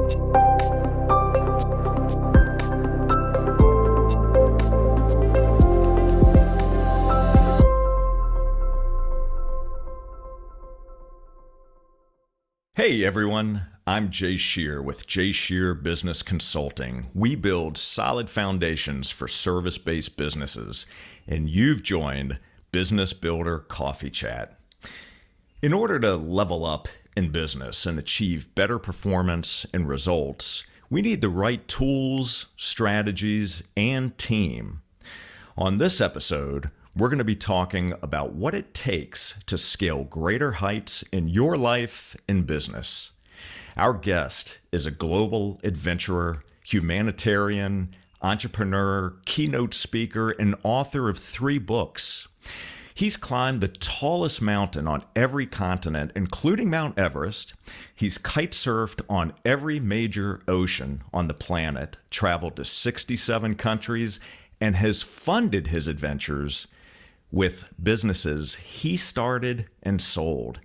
Hey everyone, I'm Jay Shear with Jay Shear Business Consulting. We build solid foundations for service-based businesses, and you've joined Business Builder Coffee Chat. In order to level up in business and achieve better performance and results, we need the right tools, strategies, and team. On this episode, we're going to be talking about what it takes to scale greater heights in your life and business. Our guest is a global adventurer, humanitarian, entrepreneur, keynote speaker, and author of 3 books. He's climbed the tallest mountain on every continent, including Mount Everest. He's kite surfed on every major ocean on the planet, traveled to 67 countries, and has funded his adventures with businesses he started and sold.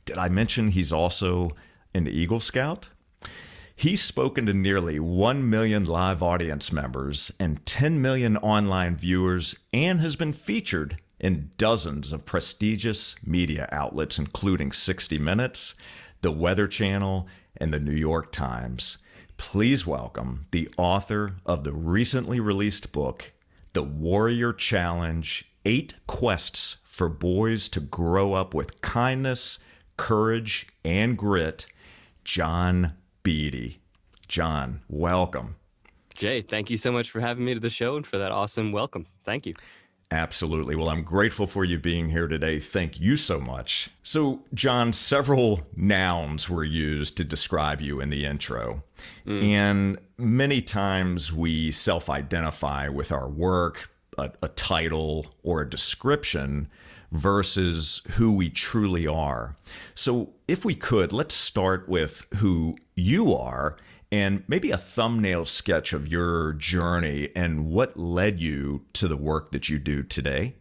Did I mention he's also an Eagle Scout? He's spoken to nearly 1 million live audience members and 10 million online viewers, and has been featured in dozens of prestigious media outlets, including 60 Minutes, The Weather Channel, and the New York Times. Please welcome the author of the recently released book, The Warrior Challenge: 8 Quests for Boys to Grow Up with Kindness, Courage, and Grit, John Beede. John, welcome. Jay, thank you so much for having me to the show and for that awesome welcome. Thank you. Absolutely. Well, I'm grateful for you being here today. Thank you so much. So, John, several nouns were used to describe you in the intro. And many times we self-identify with our work, a title or a description versus who we truly are. So if we could, let's start with who you are and maybe a thumbnail sketch of your journey and what led you to the work that you do today.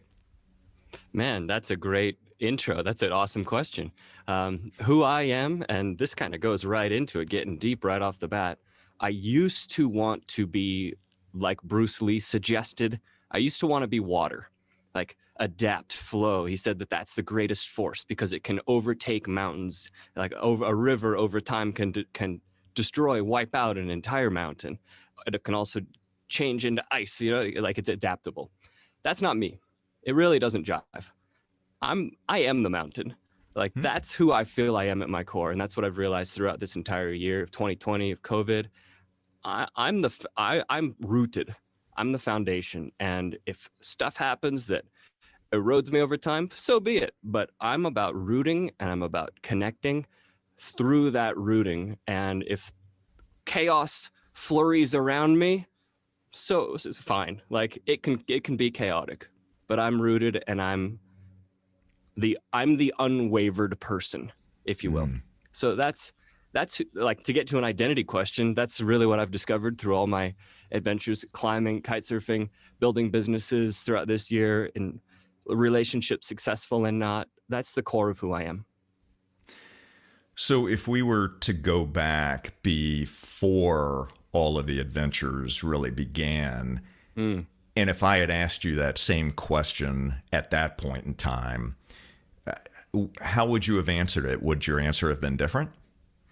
Man, that's a great intro. That's an awesome question. Who I am, and this kind of goes right into it, getting deep right off the bat. I used to want to be, like Bruce Lee suggested, I used to want to be water, like adapt, flow. He said that that's the greatest force because it can overtake mountains. Like a river over time can destroy, wipe out an entire mountain. It can also change into ice, like it's adaptable. That's not me. It really doesn't jive. I am the mountain. Like that's who I feel I am at my core. And that's what I've realized throughout this entire year of 2020, of COVID. I'm rooted. I'm the foundation. And if stuff happens that erodes me over time, so be it. But I'm about rooting, and I'm about connecting through that rooting. And if chaos flurries around me, so it's fine. Like it can be chaotic, but I'm rooted, and I'm the unwavered person, if you will. So that's like, to get to an identity question, that's really what I've discovered through all my adventures, climbing, kite surfing, building businesses throughout this year, and relationships, successful and not. That's the core of who I am. So if we were to go back before all of the adventures really began, and if I had asked you that same question at that point in time, how would you have answered it? Would your answer have been different?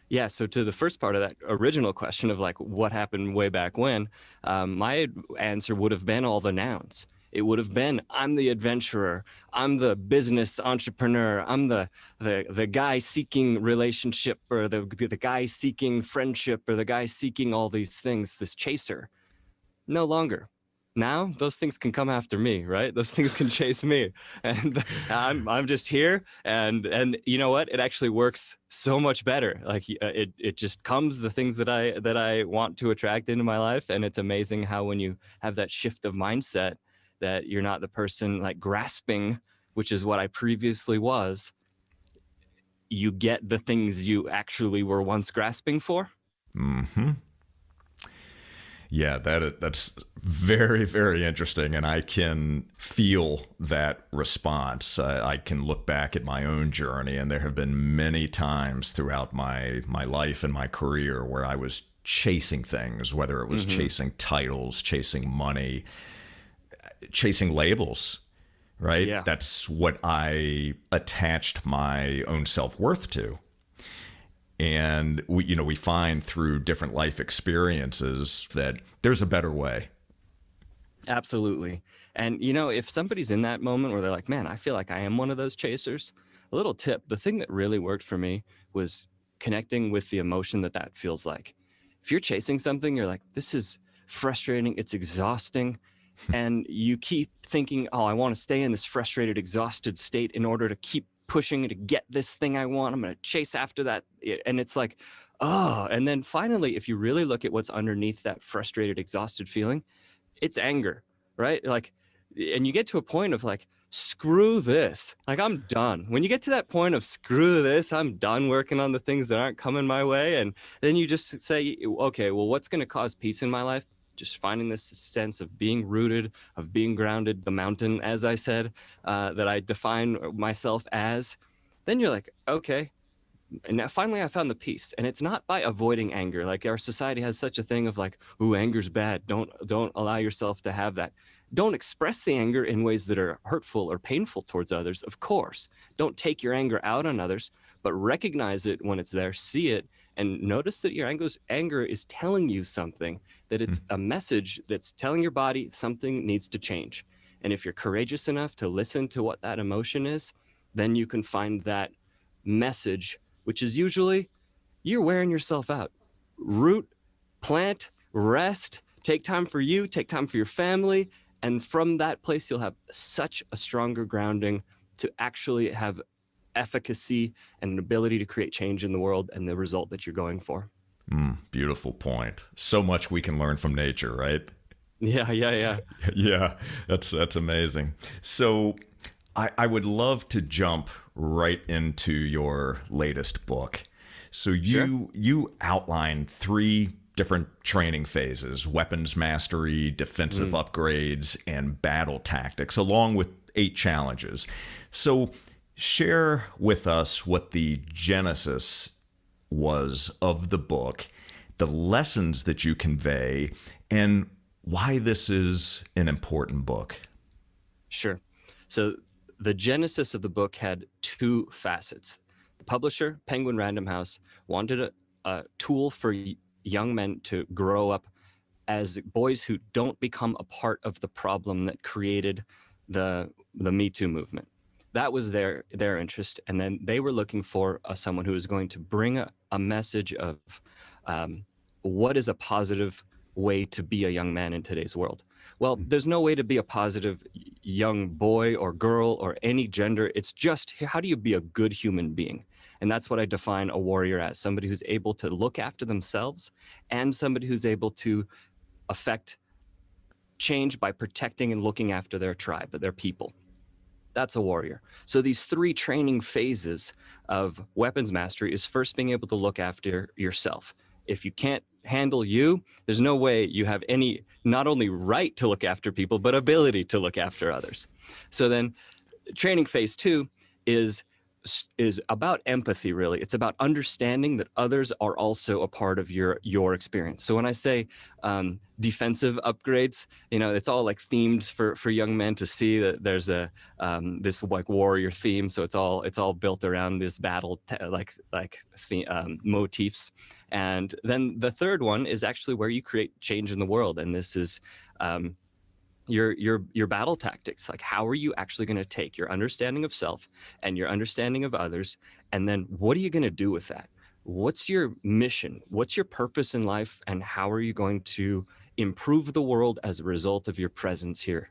Yeah, so to the first part of that original question of like what happened way back when, my answer would have been all the nouns. It would have been, I'm the adventurer, I'm the business entrepreneur, I'm the guy seeking relationship, or the guy seeking friendship, or the guy seeking all these things, this chaser. No longer. Now those things can come after me, right? Those things can chase me, and I'm just here, and you know what? It actually works so much better. Like it just comes, the things that I want to attract into my life, and it's amazing how when you have that shift of mindset, that you're not the person like grasping, which is what I previously was. You get the things you actually were once grasping for. Mm-hmm. Yeah, that's very, very interesting, and I can feel that response. I can look back at my own journey, and there have been many times throughout my life and my career where I was chasing things, whether it was Mm-hmm. chasing titles, chasing money, chasing labels. Right? Yeah. That's what I attached my own self-worth to. And we find through different life experiences that there's a better way. Absolutely. And you know, if somebody's in that moment where they're like, man, I feel like I am one of those chasers, a little tip, the thing that really worked for me was connecting with the emotion that that feels like. If you're chasing something, you're like, this is frustrating, it's exhausting, and you keep thinking, oh, I want to stay in this frustrated, exhausted state in order to keep pushing to get this thing I want. I'm going to chase after that. And it's like, oh, and then finally, if you really look at what's underneath that frustrated, exhausted feeling, it's anger, right? Like, and you get to a point of like, screw this. Like, I'm done. When you get to that point of screw this, I'm done working on the things that aren't coming my way. And then you just say, okay, well, what's going to cause peace in my life? Just finding this sense of being rooted, of being grounded, the mountain, as I said, that I define myself as. Then you're like, okay, and now finally I found the peace. And it's not by avoiding anger. Like our society has such a thing of like, ooh, anger's bad. Don't allow yourself to have that. Don't express the anger in ways that are hurtful or painful towards others, of course. Don't take your anger out on others, but recognize it when it's there, see it, and notice that your anger is telling you something, that it's a message that's telling your body something needs to change. And if you're courageous enough to listen to what that emotion is, then you can find that message, which is usually you're wearing yourself out. Root, plant, rest, take time for you, take time for your family. And from that place, you'll have such a stronger grounding to actually have efficacy and an ability to create change in the world and the result that you're going for. Beautiful point. So much we can learn from nature, right? Yeah, yeah, yeah. Yeah, that's amazing. So I would love to jump right into your latest book. So Sure. you outline three different training phases: weapons mastery, defensive upgrades, and battle tactics, along with 8 challenges. So share with us what the genesis was of the book, the lessons that you convey, and why this is an important book. Sure. So the genesis of the book had 2 facets. The publisher, Penguin Random House, wanted a tool for young men to grow up as boys who don't become a part of the problem that created the Me Too movement. That was their interest, and then they were looking for someone who was going to bring a message of what is a positive way to be a young man in today's world. Well, there's no way to be a positive young boy or girl or any gender. It's just how do you be a good human being? And that's what I define a warrior as: somebody who's able to look after themselves and somebody who's able to affect change by protecting and looking after their tribe, their people. That's a warrior. So these 3 training phases of weapons mastery is first being able to look after yourself. If you can't handle you, there's no way you have any, not only right to look after people, but ability to look after others. So then training phase 2 is about empathy, really. It's about understanding that others are also a part of your experience. So when I say defensive upgrades, it's all like themed for young men to see that there's a this like warrior theme. So it's all built around this battle motifs. And then the third one is actually where you create change in the world, and this is your battle tactics. Like, how are you actually going to take your understanding of self and your understanding of others, and then what are you going to do with that? What's your mission? What's your purpose in life, and how are you going to improve the world as a result of your presence here?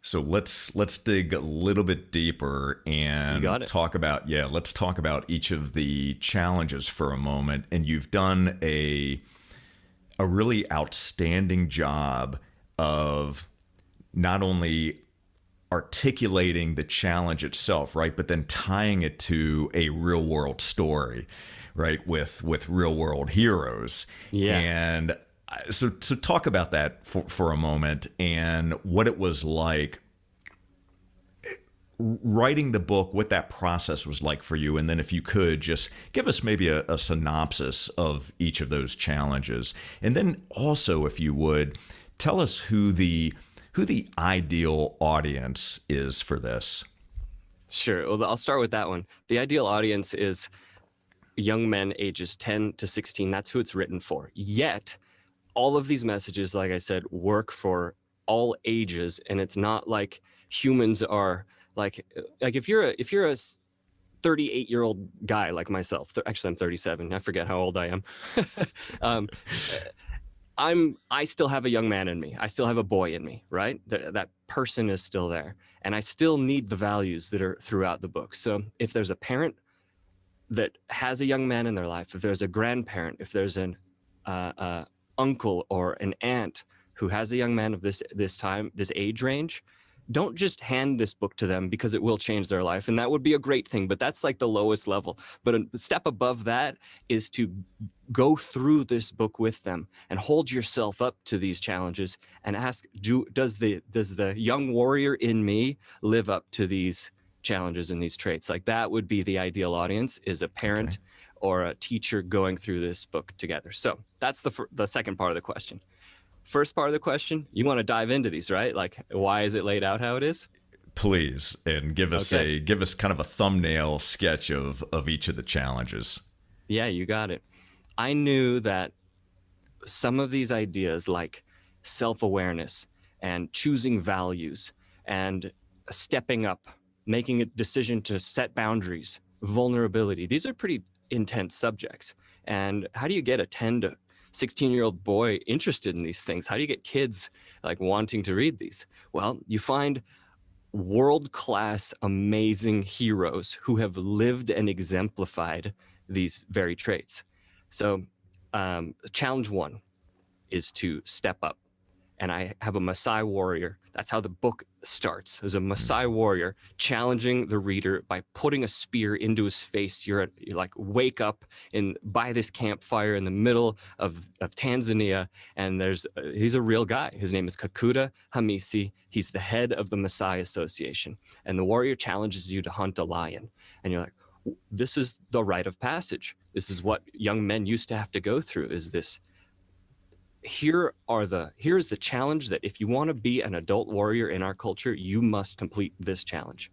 So let's dig a little bit deeper You got and it. let's talk about each of the challenges for a moment. And you've done a really outstanding job of not only articulating the challenge itself, right? But then tying it to a real world story, right? With real world heroes. Yeah. And so talk about that for a moment and what it was like writing the book, what that process was like for you. And then if you could just give us maybe a synopsis of each of those challenges. And then also, if you would, tell us who the ideal audience is for this. Sure. Well, I'll start with that one. The ideal audience is young men ages 10 to 16. That's who it's written for. Yet, all of these messages, like I said, work for ages, and it's not like humans are like if you're a 38-year-old guy like myself. Actually, I'm 37. I forget how old I am. um, I still have a young man in me. I still have a boy in me, right? That person is still there, and I still need the values that are throughout the book. So if there's a parent that has a young man in their life, if there's a grandparent, if there's an uncle or an aunt who has a young man of this age range, don't just hand this book to them because it will change their life. And that would be a great thing, but that's like the lowest level. But a step above that is to go through this book with them and hold yourself up to these challenges and ask, does the young warrior in me live up to these challenges and these traits? Like, that would be the ideal audience, is a parent or a teacher going through this book together. So that's the second part of the question. First part of the question, you want to dive into these, right? Like, why is it laid out how it is? Please, and give us kind of a thumbnail sketch of each of the challenges. Yeah, you got it. I knew that some of these ideas, like self-awareness and choosing values and stepping up, making a decision to set boundaries, vulnerability, these are pretty intense subjects. And how do you get a 10 to 16-year-old boy interested in these things? How do you get kids like wanting to read these? Well, you find world-class, amazing heroes who have lived and exemplified these very traits. So challenge one is to step up. And I have a Maasai warrior. That's how the book starts, as a Maasai warrior challenging the reader by putting a spear into his face. You're like, wake up by this campfire in the middle of Tanzania, and he's a real guy. His name is Kakuta Hamisi. He's the head of the Maasai Association, and the warrior challenges you to hunt a lion. And you're like, this is the rite of passage. This is what young men used to have to go through, is this. Here's the challenge that if you want to be an adult warrior in our culture, you must complete this challenge.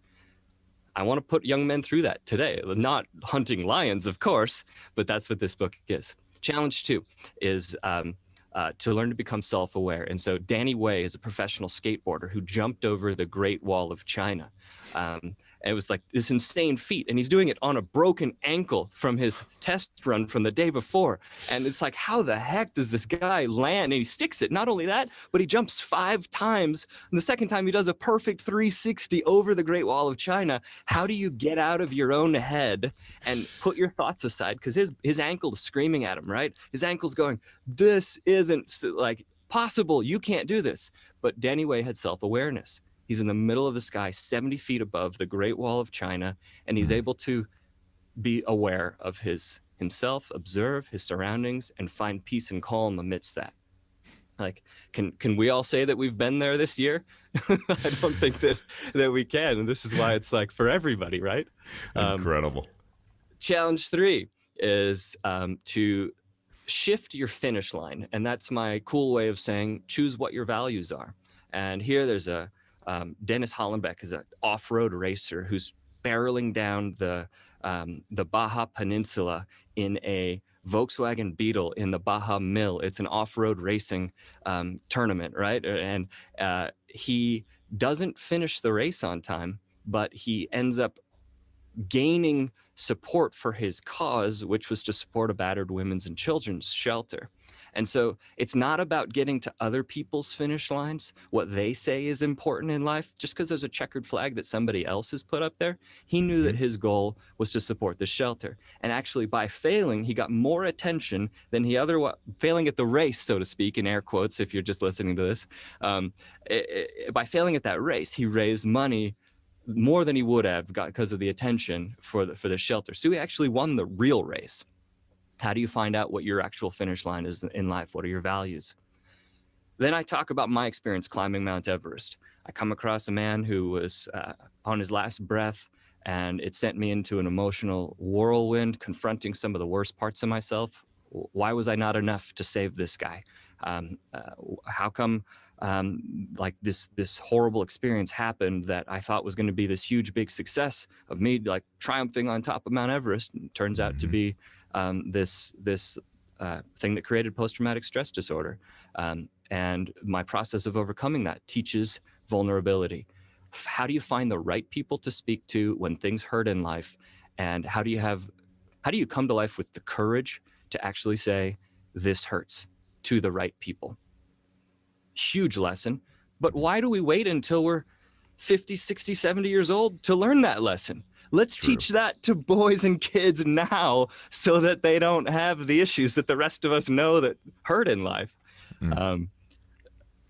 I want to put young men through that today. Not hunting lions, of course, but that's what this book is. Challenge two is to learn to become self-aware. And so Danny Way is a professional skateboarder who jumped over the Great Wall of China. And it was like this insane feat, and he's doing it on a broken ankle from his test run from the day before. And it's like, how the heck does this guy land? And he sticks it. Not only that, but he jumps 5 times. And the second time he does a perfect 360 over the Great Wall of China. How do you get out of your own head and put your thoughts aside? Because his ankle is screaming at him, right? His ankle's going, this isn't like possible. You can't do this. But Danny Way had self-awareness. He's in the middle of the sky, 70 feet above the Great Wall of China, and he's able to be aware of himself, observe his surroundings, and find peace and calm amidst that. Like, can we all say that we've been there this year? I don't think that we can, and this is why it's like for everybody, right? Incredible. Challenge 3 is to shift your finish line, and that's my cool way of saying choose what your values are. And here there's Dennis Hollenbeck is an off-road racer who's barreling down the Baja Peninsula in a Volkswagen Beetle in the Baja Mill. It's an off-road racing tournament, right? And he doesn't finish the race on time, but he ends up gaining support for his cause, which was to support a battered women's and children's shelter. And so it's not about getting to other people's finish lines, what they say is important in life, just because there's a checkered flag that somebody else has put up there. He knew that his goal was to support the shelter. And actually, by failing, he got more attention than he otherwise, failing at the race, so to speak, in air quotes, if you're just listening to this. By failing at that race, he raised money more than he would have got because of the attention for the shelter. So he actually won the real race. How do you find out what your actual finish line is in life? What are your values? Then I talk about my experience climbing Mount Everest. I come across a man who was on his last breath, and it sent me into an emotional whirlwind, confronting some of the worst parts of myself. Why was I not enough to save this guy? How come like this horrible experience happened that I thought was going to be this huge, big success of me like triumphing on top of Mount Everest, and turns out to be this thing that created post-traumatic stress disorder. And my process of overcoming that teaches vulnerability. How do you find the right people to speak to when things hurt in life? And how do you come to life with the courage to actually say, this hurts, to the right people? Huge lesson. But why do we wait until we're 50, 60, 70 years old to learn that lesson? Let's teach that to boys and kids now so that they don't have the issues that the rest of us know that hurt in life.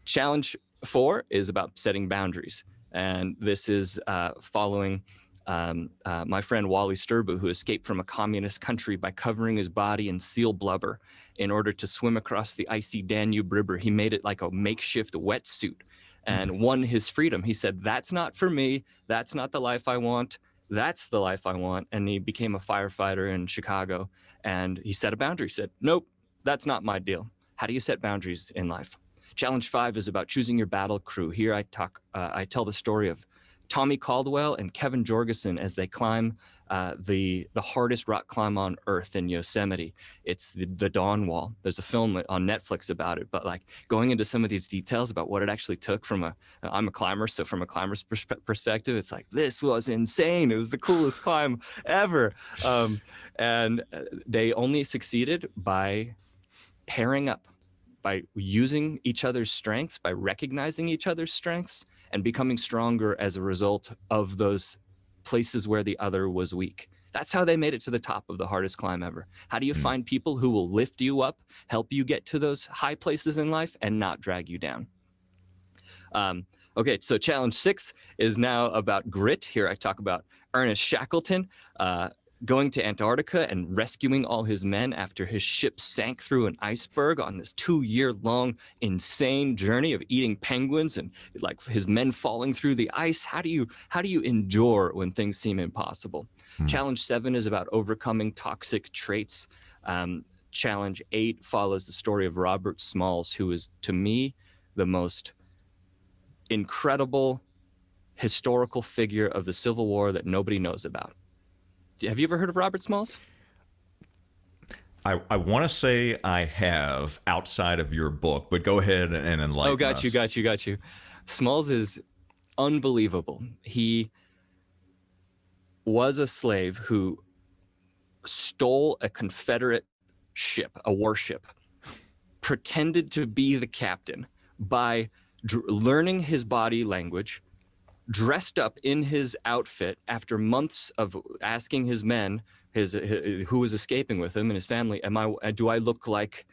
Challenge 4 is about setting boundaries. And this is following my friend Wally Sturbu, who escaped from a communist country by covering his body in seal blubber in order to swim across the icy Danube River. He made it like a makeshift wetsuit and won his freedom. He said, that's not for me. That's not the life I want. That's the life I want. And he became a firefighter in Chicago. And he set a boundary, said, nope, that's not my deal. How do you set boundaries in life? Challenge 5 is about choosing your battle crew. Here I tell the story of Tommy Caldwell and Kevin Jorgensen as they climb the hardest rock climb on Earth in Yosemite. It's the Dawn Wall. There's a film on Netflix about it, but like going into some of these details about what it actually took I'm a climber, so from a climber's perspective, it's like, this was insane. It was the coolest climb ever. And they only succeeded by pairing up, by using each other's strengths, by recognizing each other's strengths, and becoming stronger as a result of those places where the other was weak. That's how they made it to the top of the hardest climb ever. How do you find people who will lift you up, help you get to those high places in life, and not drag you down? Okay, so challenge 6 is now about grit. Here I talk about Ernest Shackleton going to Antarctica and rescuing all his men after his ship sank through an iceberg on this 2-year-long insane journey of eating penguins and like his men falling through the ice. How do you endure when things seem impossible? Challenge 7 is about overcoming toxic traits. Challenge 8 follows the story of Robert Smalls, who is, to me, the most incredible historical figure of the Civil War that nobody knows about. Have you ever heard of Robert Smalls? I want to say I have outside of your book, but go ahead and enlighten us. Got you. Smalls is unbelievable. He was a slave who stole a Confederate ship, a warship, pretended to be the captain by learning his body language, dressed up in his outfit after months of asking his men, who was escaping with him and his family, do I look like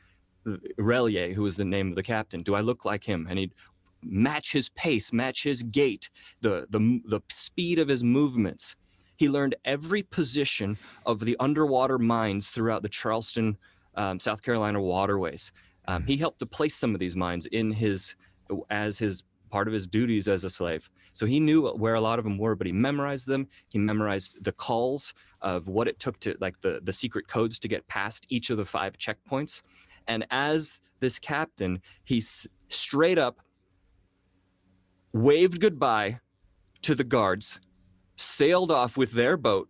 Relier, who was the name of the captain? Do I look like him? And he'd match his pace, match his gait, the speed of his movements. He learned every position of the underwater mines throughout the Charleston, South Carolina waterways. He helped to place some of these mines as his part of his duties as a slave. So he knew where a lot of them were, but he memorized them. He memorized the calls of what it took to, like the secret codes to get past each of the 5 checkpoints. And as this captain, he straight up waved goodbye to the guards, sailed off with their boat,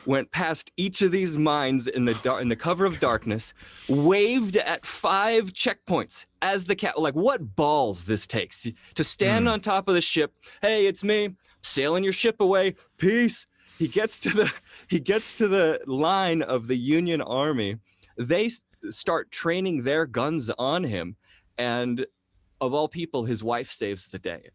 went past each of these mines in the cover of darkness, waved at 5 checkpoints as the like what balls this takes to stand on top of the ship. Hey, it's me, sailing your ship away, peace. he gets to the line of the Union Army. They start training their guns on him, and of all people, his wife saves the day.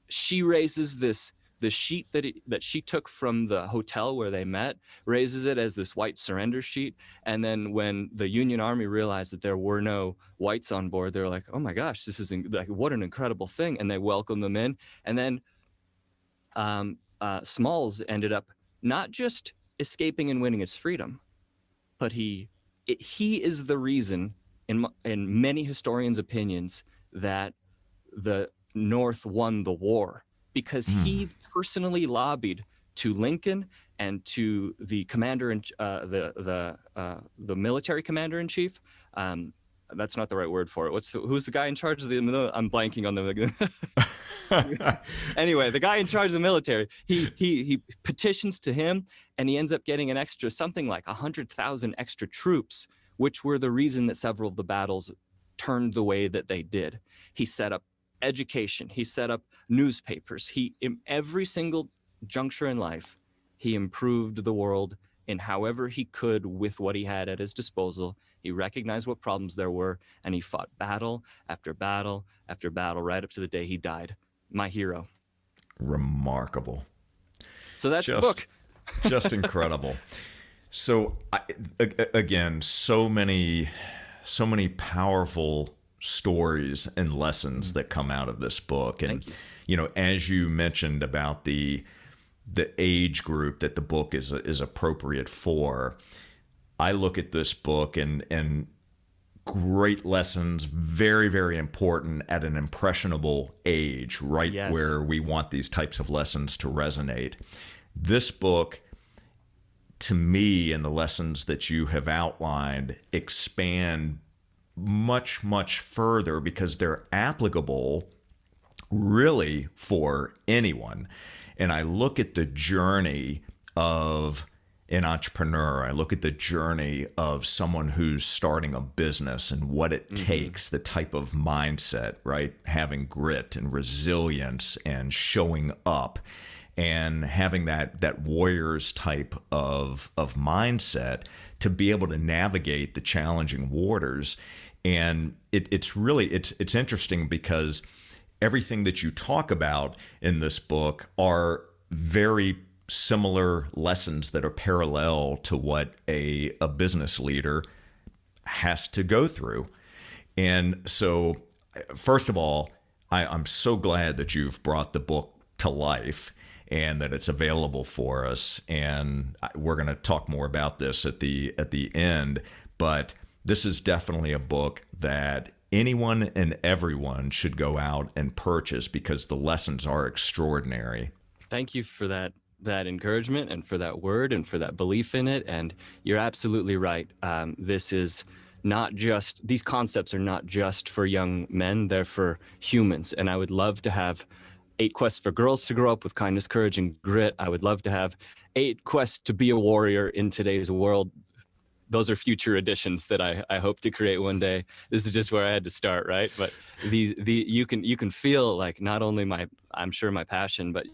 She raises the sheet that she took from the hotel where they met, raises it as this white surrender sheet. And then when the Union Army realized that there were no whites on board, they're like, oh my gosh, this is like, what an incredible thing. And they welcome them in. And then Smalls ended up not just escaping and winning his freedom, but he is the reason, in many historians' opinions, that the North won the war, because he personally lobbied to Lincoln and to the commander in the military commander in chief. That's not the right word for it. Who's the guy in charge of the? I'm blanking on the. Anyway, the guy in charge of the military, he petitions to him, and he ends up getting an extra something like 100,000 extra troops, which were the reason that several of the battles turned the way that they did. He set up education. He set up newspapers. In every single juncture in life, he improved the world in however he could with what he had at his disposal. He recognized what problems there were, and he fought battle after battle after battle right up to the day he died. My hero. Remarkable. So that's the book. Just incredible. So again, so many powerful stories and lessons that come out of this book. And you know, as you mentioned about the age group that the book is appropriate for, I look at this book and great lessons, very, very important at an impressionable age, right? Yes. Where we want these types of lessons to resonate. This book, to me, and the lessons that you have outlined, expand much, much further because they're applicable really for anyone. And I look at the journey of an entrepreneur. I look at the journey of someone who's starting a business and what it takes, the type of mindset, right? Having grit and resilience and showing up and having that warrior's type of mindset to be able to navigate the challenging waters. And it's interesting because everything that you talk about in this book are very similar lessons that are parallel to what a business leader has to go through. And so, first of all, I'm so glad that you've brought the book to life and that it's available for us. And we're going to talk more about this at the end, but this is definitely a book that anyone and everyone should go out and purchase because the lessons are extraordinary. Thank you for that encouragement and for that word and for that belief in it. And you're absolutely right. This is not just, these concepts are not just for young men, they're for humans. And I would love to have 8 quests for girls to grow up with kindness, courage, and grit. I would love to have 8 quests to be a warrior in today's world. Those are future editions that I hope to create one day. This is just where I had to start, right? But you can feel like not only I'm sure my passion, but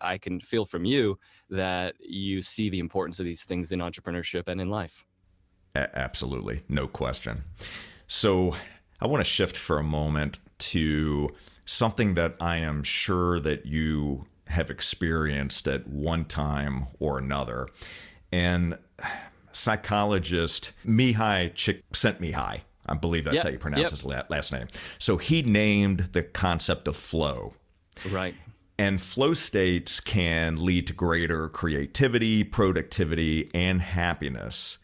I can feel from you that you see the importance of these things in entrepreneurship and in life. Absolutely, no question. So I want to shift for a moment to something that I am sure that you have experienced at one time or another. And psychologist Mihai Csikszentmihalyi, I believe that's how you pronounce his last name. So he named the concept of flow. Right. And flow states can lead to greater creativity, productivity, and happiness.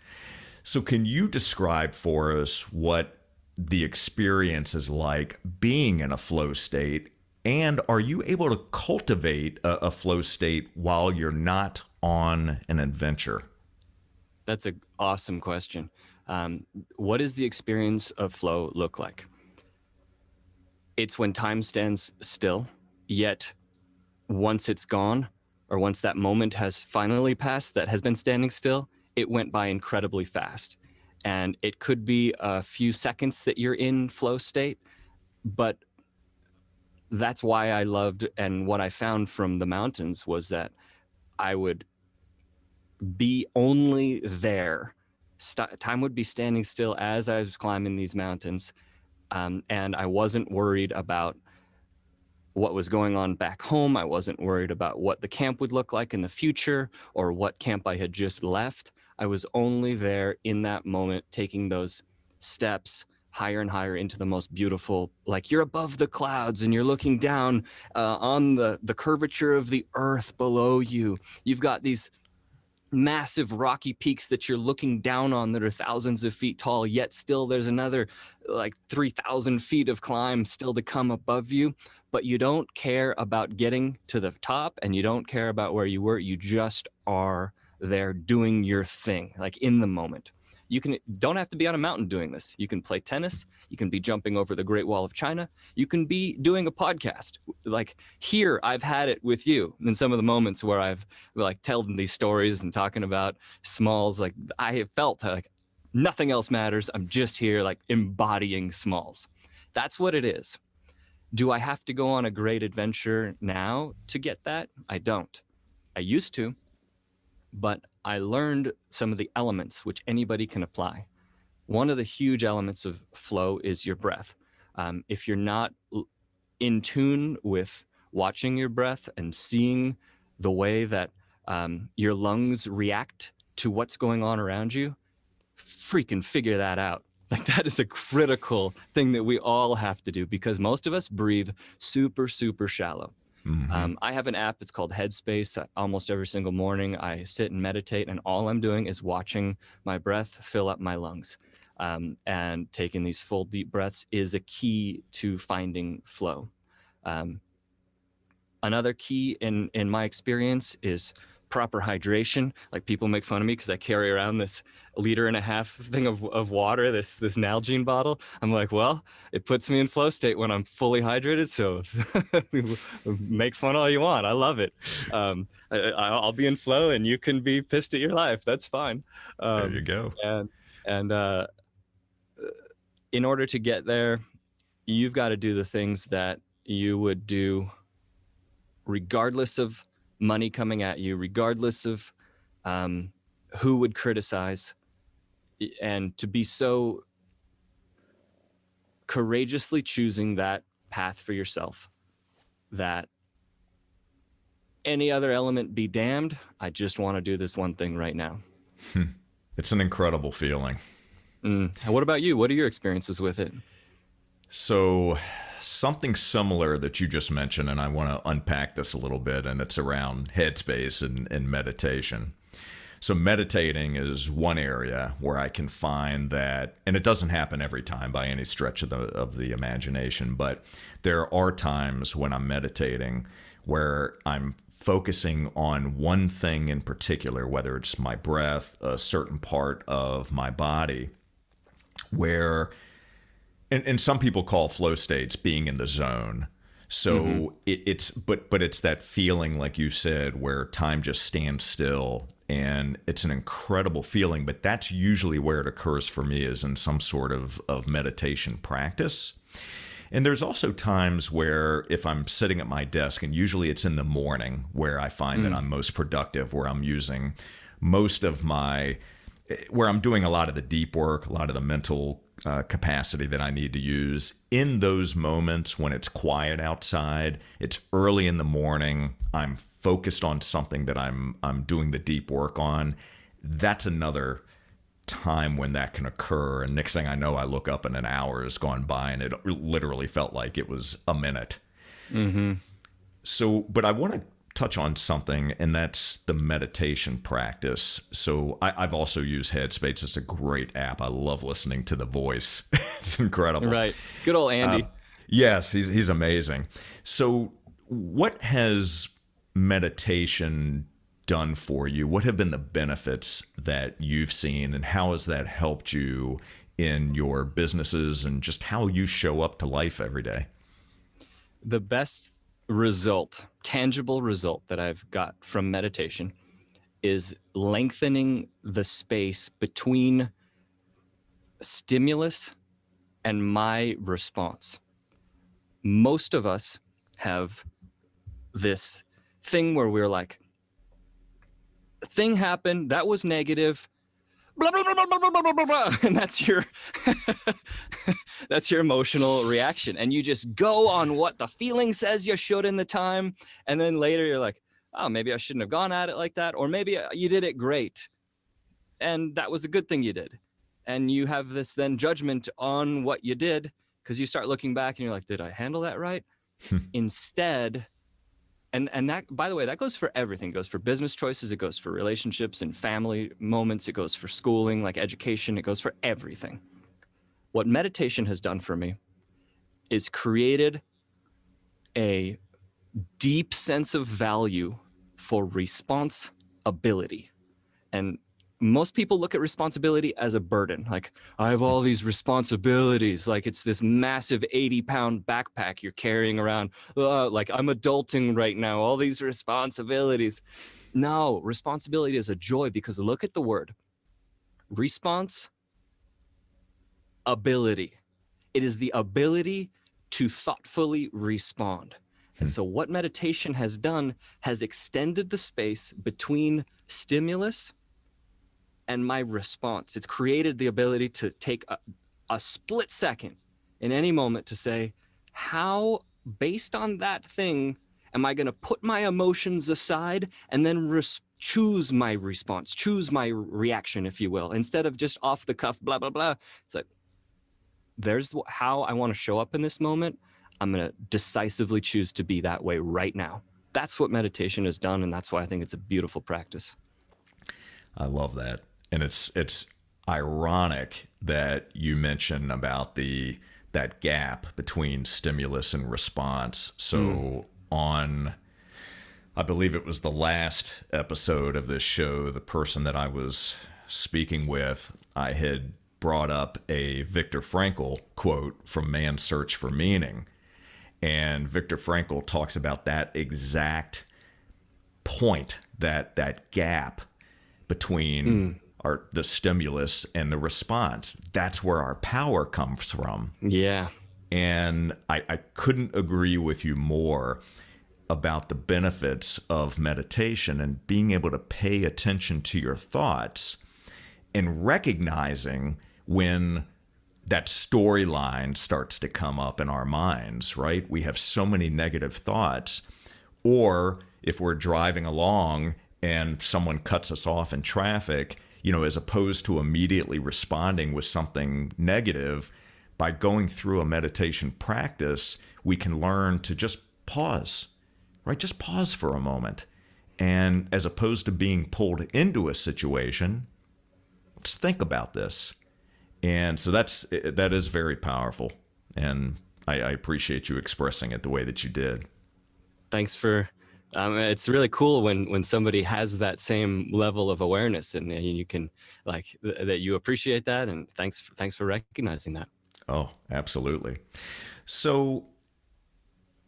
So can you describe for us what the experience is like being in a flow state? And are you able to cultivate a flow state while you're not on an adventure? That's an awesome question. What does the experience of flow look like? It's when time stands still, yet once it's gone, or once that moment has finally passed that has been standing still, it went by incredibly fast. And it could be a few seconds that you're in flow state, but that's why I loved, and what I found from the mountains was that I would be only there. Time would be standing still as I was climbing these mountains. And I wasn't worried about what was going on back home. I wasn't worried about what the camp would look like in the future or what camp I had just left. I was only there in that moment, taking those steps higher and higher into the most beautiful, like you're above the clouds and you're looking down on the curvature of the earth below you. You've got these massive rocky peaks that you're looking down on that are thousands of feet tall, yet still there's another like 3,000 feet of climb still to come above you. But you don't care about getting to the top and you don't care about where you were. You just are there doing your thing, like in the moment. You don't have to be on a mountain doing this. You can play tennis. You can be jumping over the Great Wall of China. You can be doing a podcast. Like here, I've had it with you in some of the moments where I've like told these stories and talking about Smalls. Like I have felt like nothing else matters. I'm just here like embodying Smalls. That's what it is. Do I have to go on a great adventure now to get that? I don't. I used to, but I learned some of the elements which anybody can apply. One of the huge elements of flow is your breath. If you're not in tune with watching your breath and seeing the way that your lungs react to what's going on around you, freaking figure that out. Like that is a critical thing that we all have to do because most of us breathe super, super shallow. Mm-hmm. I have an app, it's called Headspace. Almost every single morning I sit and meditate and all I'm doing is watching my breath fill up my lungs. And taking these full deep breaths is a key to finding flow. Another key in my experience is proper hydration. Like people make fun of me because I carry around this 1.5 liter thing of water, this Nalgene bottle. I'm like, well, it puts me in flow state when I'm fully hydrated. So make fun all you want. I love it. I'll be in flow and you can be pissed at your life. That's fine. There you go. And in order to get there, you've got to do the things that you would do regardless of money coming at you, regardless of who would criticize, and to be so courageously choosing that path for yourself that any other element be damned. I just want to do this one thing right now. It's an incredible feeling. And what about you? What are your experiences with it? So something similar that you just mentioned, and I want to unpack this a little bit, and it's around headspace and meditation. So meditating is one area where I can find that, and it doesn't happen every time by any stretch of the imagination, but there are times when I'm meditating where I'm focusing on one thing in particular, whether it's my breath, a certain part of my body, where and some people call flow states being in the zone. So it's that feeling, like you said, where time just stands still, and it's an incredible feeling. But that's usually where it occurs for me, is in some sort of meditation practice. And there's also times where if I'm sitting at my desk, and usually it's in the morning where I find that I'm most productive, where I'm using most of where I'm doing a lot of the deep work, a lot of the mental capacity that I need to use in those moments when it's quiet outside. It's early in the morning. I'm focused on something that I'm doing the deep work on. That's another time when that can occur. And next thing I know, I look up and an hour has gone by, and it literally felt like it was a minute. So, but I want to touch on something, and that's the meditation practice. So I've also used Headspace. It's a great app. I love listening to the voice. It's incredible. Right. Good old Andy. Yes, he's amazing. So what has meditation done for you? What have been the benefits that you've seen, and how has that helped you in your businesses and just how you show up to life every day? The best tangible result that I've got from meditation is lengthening the space between stimulus and my response. Most of us have this thing where we're like, thing happened that was negative, blah, blah, blah, blah, blah, blah, blah, blah, and that's your that's your emotional reaction, and you just go on what the feeling says you should in the time, and then later you're like, oh, maybe I shouldn't have gone at it like that, or maybe you did it great and that was a good thing you did, and you have this then judgment on what you did because you start looking back and you're like, did I handle that right? Instead, and that, by the way, that goes for everything. It goes for business choices, it goes for relationships and family moments, it goes for schooling, like education, it goes for everything. What meditation has done for me is created a deep sense of value for responsibility. And most people look at responsibility as a burden. Like, I have all these responsibilities. Like, it's this massive 80-pound backpack you're carrying around. Like, I'm adulting right now, all these responsibilities. No, responsibility is a joy, because look at the word. Response ability. It is the ability to thoughtfully respond. And so what meditation has done has extended the space between stimulus and my response. It's created the ability to take a split second in any moment to say, how, based on that thing, am I going to put my emotions aside and then choose my response, choose my reaction, if you will, instead of just off the cuff, blah, blah, blah. It's like, there's how I want to show up in this moment. I'm going to decisively choose to be that way right now. That's what meditation has done, and that's why I think it's a beautiful practice. I love that. And it's ironic that you mention about that gap between stimulus and response. So on, I believe it was the last episode of this show, the person that I was speaking with, I had brought up a Viktor Frankl quote from Man's Search for Meaning. And Viktor Frankl talks about that exact point, that gap between the stimulus and the response. That's where our power comes from. Yeah. And I couldn't agree with you more about the benefits of meditation and being able to pay attention to your thoughts and recognizing when that storyline starts to come up in our minds, right? We have so many negative thoughts. Or if we're driving along and someone cuts us off in traffic, as opposed to immediately responding with something negative, by going through a meditation practice, we can learn to just pause, right? Just pause for a moment. And as opposed to being pulled into a situation, let's think about this. And so that is very powerful. And I appreciate you expressing it the way that you did. Thanks for, it's really cool when somebody has that same level of awareness, and you can, like, that you appreciate that. And thanks for recognizing that. Oh, absolutely. So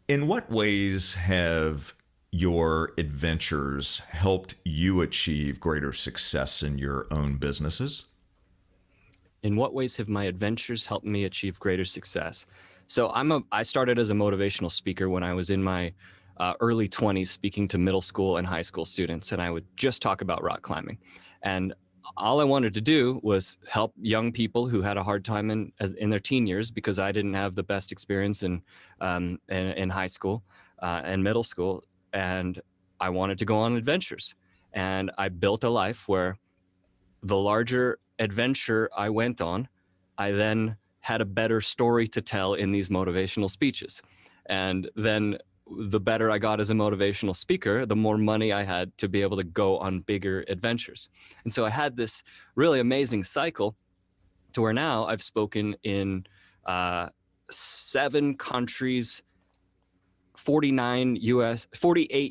in what ways have your adventures helped you achieve greater success in your own businesses? In what ways have my adventures helped me achieve greater success? So I started as a motivational speaker when I was in my early 20s, speaking to middle school and high school students, and I would just talk about rock climbing. And all I wanted to do was help young people who had a hard time in their teen years, because I didn't have the best experience in high school and middle school, and I wanted to go on adventures. And I built a life where the larger adventure I went on, I then had a better story to tell in these motivational speeches. And then the better I got as a motivational speaker, the more money I had to be able to go on bigger adventures. And so I had this really amazing cycle to where now I've spoken in 7 countries, 48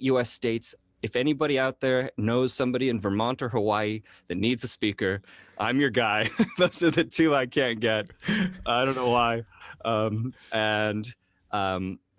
US states. If anybody out there knows somebody in Vermont or Hawaii that needs a speaker, I'm your guy. Those are the 2 I can't get. I don't know why.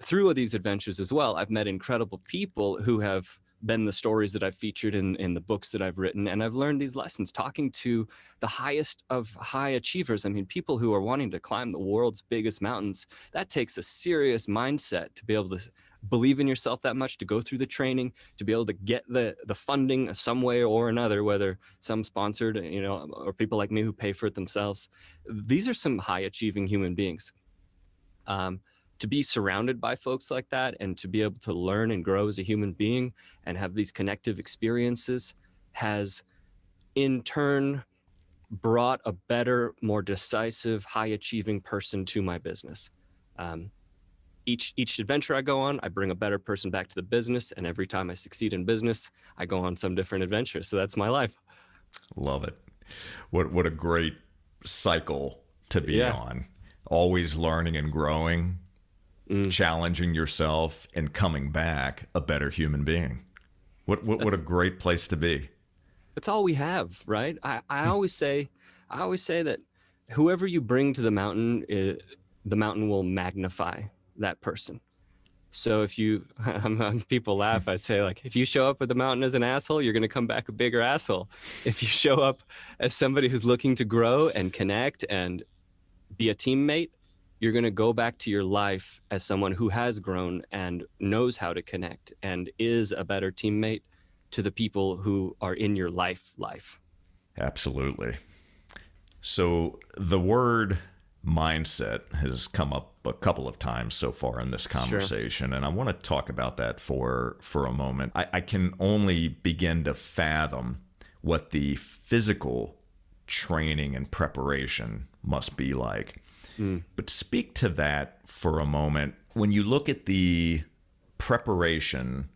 Through these adventures as well, I've met incredible people who have been the stories that I've featured in the books that I've written. And I've learned these lessons talking to the highest of high achievers. I mean, people who are wanting to climb the world's biggest mountains. That takes a serious mindset to be able to believe in yourself that much to go through the training, to be able to get the funding some way or another, whether some sponsored, or people like me who pay for it themselves. These are some high achieving human beings. To be surrounded by folks like that and to be able to learn and grow as a human being and have these connective experiences has in turn brought a better, more decisive, high achieving person to my business. Each adventure I go on, I bring a better person back to the business. And every time I succeed in business, I go on some different adventure. So that's my life. Love it. What a great cycle to be on. Always learning and growing, challenging yourself, and coming back a better human being. What a great place to be. That's all we have, right? I always say that whoever you bring to the mountain will magnify that person. So if you, people laugh, I say, like, if you show up at the mountain as an asshole, you're going to come back a bigger asshole. If you show up as somebody who's looking to grow and connect and be a teammate, you're going to go back to your life as someone who has grown and knows how to connect and is a better teammate to the people who are in your life. Absolutely. So the word mindset has come up a couple of times so far in this conversation, sure. And I want to talk about that for a moment. I can only begin to fathom what the physical training and preparation must be like. But speak to that for a moment. When you look at the preparation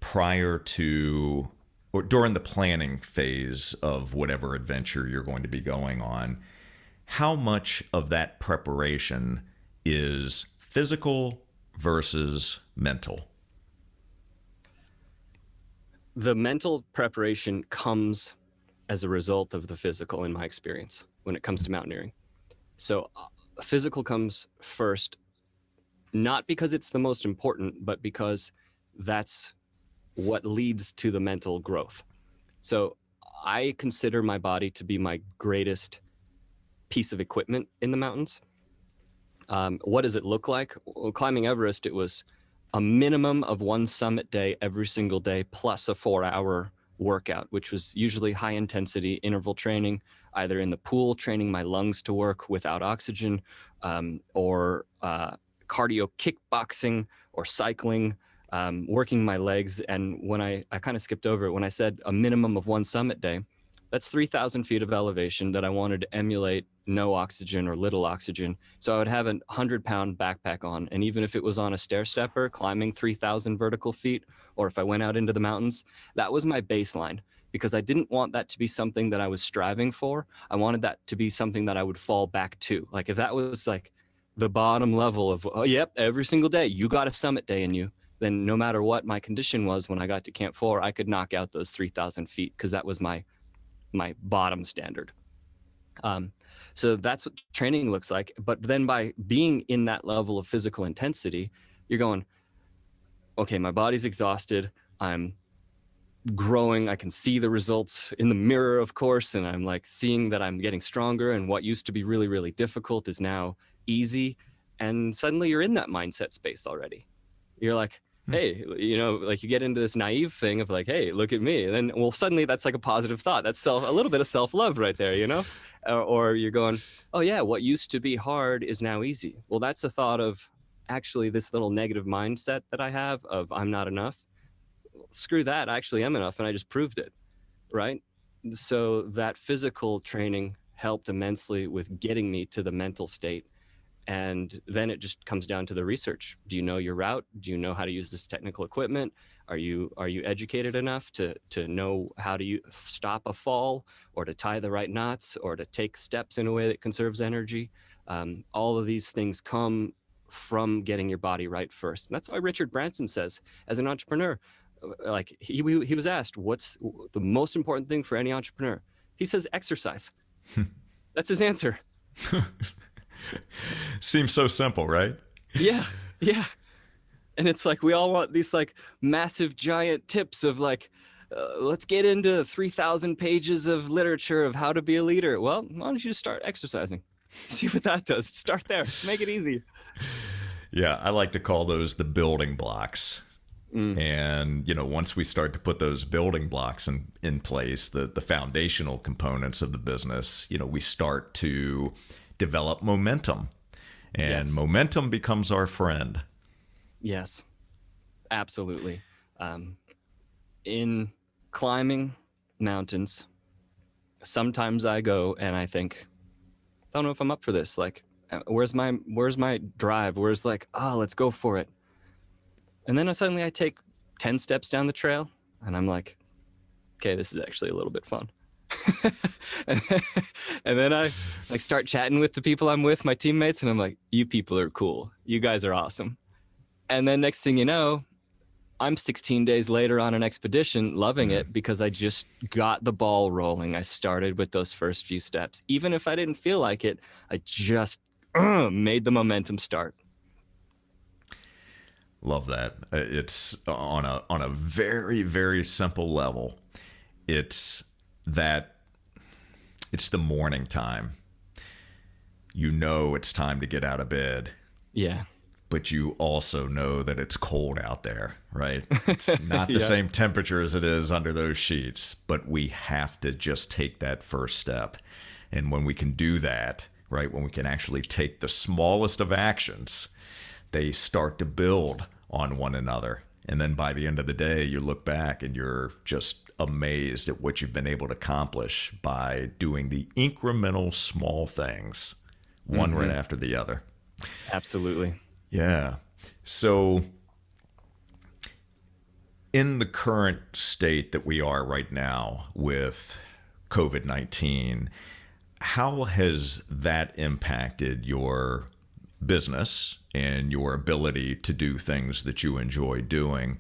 prior to or during the planning phase of whatever adventure you're going to be going on, how much of that preparation is physical versus mental? The mental preparation comes as a result of the physical, in my experience, when it comes to mountaineering. So physical comes first, not because it's the most important, but because that's what leads to the mental growth. So I consider my body to be my greatest piece of equipment in the mountains. What does it look like? Well, climbing Everest, it was a minimum of one summit day every single day, plus a 4-hour workout, which was usually high intensity interval training, either in the pool, training my lungs to work without oxygen, or cardio kickboxing or cycling, working my legs. And when I kind of skipped over it, when I said a minimum of one summit day, that's 3,000 feet of elevation that I wanted to emulate no oxygen or little oxygen. So I would have a 100-pound backpack on. And even if it was on a stair stepper, climbing 3,000 vertical feet, or if I went out into the mountains, that was my baseline, because I didn't want that to be something that I was striving for. I wanted that to be something that I would fall back to. Like if that was like the bottom level of, oh, yep, every single day, you got a summit day in you, then no matter what my condition was when I got to Camp 4, I could knock out those 3,000 feet because that was my bottom standard. So that's what training looks like. But then by being in that level of physical intensity, you're going, okay, my body's exhausted. I'm growing. I can see the results in the mirror, of course. And I'm like seeing that I'm getting stronger, and what used to be really, really difficult is now easy. And suddenly you're in that mindset space already. You're like, hey, like you get into this naive thing of like, hey, look at me. And then, well, suddenly that's like a positive thought. That's a little bit of self-love right there, or you're going, oh yeah, what used to be hard is now easy. Well, that's a thought of actually this little negative mindset that I have of I'm not enough. Screw that. I actually am enough. And I just proved it. Right. So that physical training helped immensely with getting me to the mental state. And then it just comes down to the research. Do you know your route? Do you know how to use this technical equipment? Are you educated enough to know how to stop a fall, or to tie the right knots, or to take steps in a way that conserves energy? All of these things come from getting your body right first. And that's why Richard Branson says, as an entrepreneur, like he was asked, what's the most important thing for any entrepreneur? He says exercise. That's his answer. Seems so simple, right? Yeah. And it's like we all want these like massive giant tips of like, let's get into 3,000 pages of literature of how to be a leader. Well, why don't you just start exercising? See what that does. Start there. Make it easy. Yeah, I like to call those the building blocks. Mm, And, once we start to put those building blocks in place, the foundational components of the business, we start to develop momentum. And yes, momentum becomes our friend. yes, absolutely. Um, in climbing mountains, sometimes I go and I think, I don't know if I'm up for this. Like, where's my drive? Where's like, oh, let's go for it. And then suddenly I take 10 steps down the trail and I'm like, okay, this is actually a little bit fun. and, and then I like start chatting with the people I'm with, my teammates, and I'm like, you people are cool. You guys are awesome. And then next thing you know, I'm 16 days later on an expedition, loving Mm. it because I just got the ball rolling. I started with those first few steps. Even if I didn't feel like it, I just made the momentum start. Love that. It's on a very, very simple level. It's that it's the morning time. It's time to get out of bed, Yeah. but you also know that it's cold out there, right? It's not the Yeah. same temperature as it is under those sheets, but we have to just take that first step. And when we can do that, right, when we can actually take the smallest of actions, they start to build on one another. And then by the end of the day, you look back and you're just amazed at what you've been able to accomplish by doing the incremental small things, one right Mm-hmm. after the other. Absolutely. Yeah. So, in the current state that we are right now with COVID-19, how has that impacted your business and your ability to do things that you enjoy doing?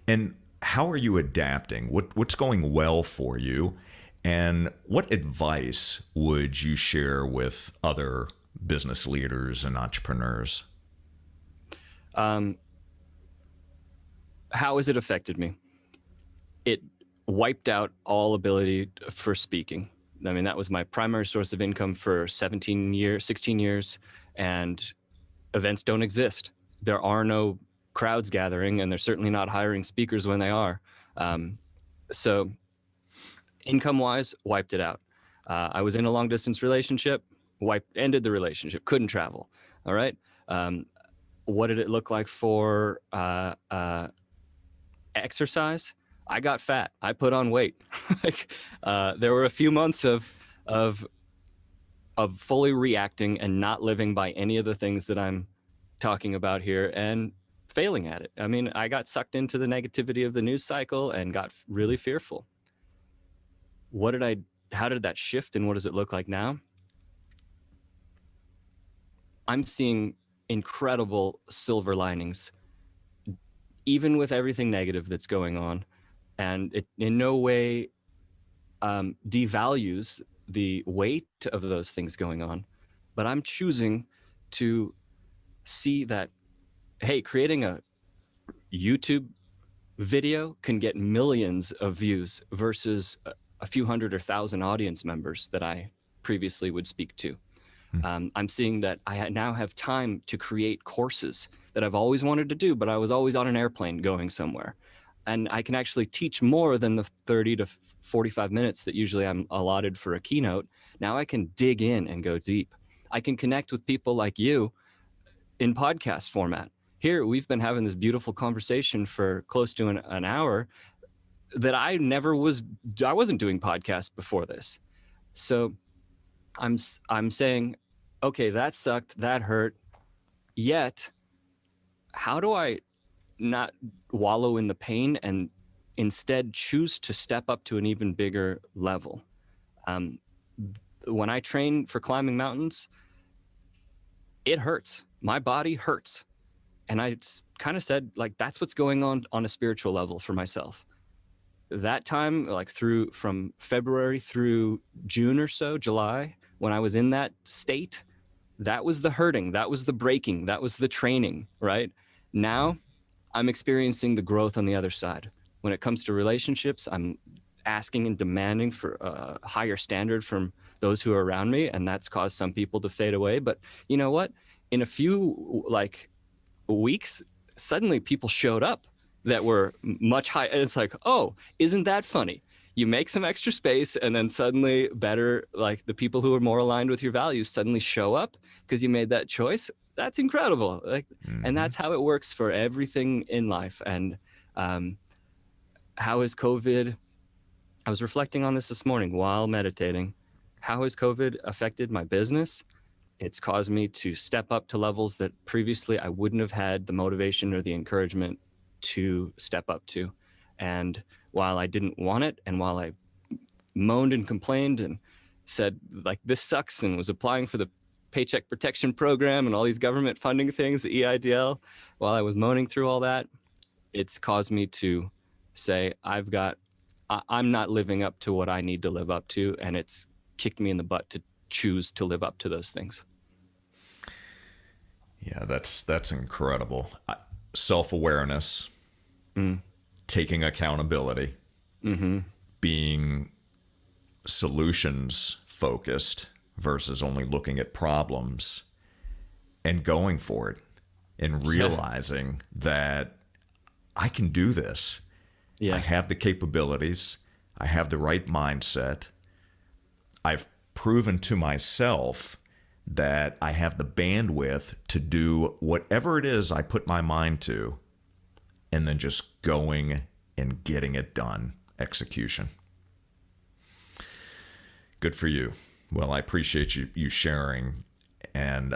And how are you adapting? What's going well for you? And what advice would you share with other business leaders and entrepreneurs? Um, how has it affected me? It wiped out all ability for speaking. I mean, that was my primary source of income for 17 years, 16 years, and events don't exist. There are no crowds gathering, and they're certainly not hiring speakers when they are. Um, so, income wise, wiped it out. I was in a long distance relationship, ended the relationship, couldn't travel. All right. Um, what did it look like for exercise? I got fat. I put on weight. like there were a few months of of fully reacting and not living by any of the things that I'm talking about here and failing at it. I mean, I got sucked into the negativity of the news cycle and got really fearful. What did I how did that shift and what does it look like now? I'm seeing incredible silver linings even with everything negative that's going on, and it in no way devalues the weight of those things going on. But I'm choosing to see that, hey, creating a YouTube video can get millions of views versus a few hundred or thousand audience members that I previously would speak to. I'm seeing that I now have time to create courses that I've always wanted to do, but I was always on an airplane going somewhere. And I can actually teach more than the 30 to 45 minutes that usually I'm allotted for a keynote. Now I can dig in and go deep. I can connect with people like you in podcast format. Here, we've been having this beautiful conversation for close to an hour that I wasn't doing podcasts before this. So I'm saying, okay, that sucked, that hurt. Yet, how do I not wallow in the pain and instead choose to step up to an even bigger level? Um, when I train for climbing mountains, it hurts. My body hurts. And I kind of said, like, that's what's going on a spiritual level for myself. That time, like from February through June or so, July, when I was in that state, that was the hurting, that was the breaking, that was the training, right? Now I'm experiencing the growth on the other side. When it comes to relationships, I'm asking and demanding for a higher standard from those who are around me, and that's caused some people to fade away. But you know what? In a few weeks, suddenly people showed up that were much higher. And it's like, oh, isn't that funny? You make some extra space, and then suddenly better, like the people who are more aligned with your values suddenly show up because you made that choice. That's incredible. Like, and that's how it works for everything in life. And how is COVID? I was reflecting on this morning while meditating. How has COVID affected my business? It's caused me to step up to levels that previously I wouldn't have had the motivation or the encouragement to step up to. And while I didn't want it, and while I moaned and complained and said, like, this sucks, and was applying for the Paycheck Protection Program and all these government funding things, the EIDL, while I was moaning through all that, it's caused me to say, I'm not living up to what I need to live up to, and it's kicked me in the butt to choose to live up to those things. Yeah, that's incredible. Self-awareness, taking accountability, being solutions focused versus only looking at problems, and going for it, and realizing that I can do this. Yeah. I have the capabilities. I have the right mindset. I've proven to myself that I have the bandwidth to do whatever it is I put my mind to, and then just going and getting it done. Execution. Good for you. Well, I appreciate you sharing. And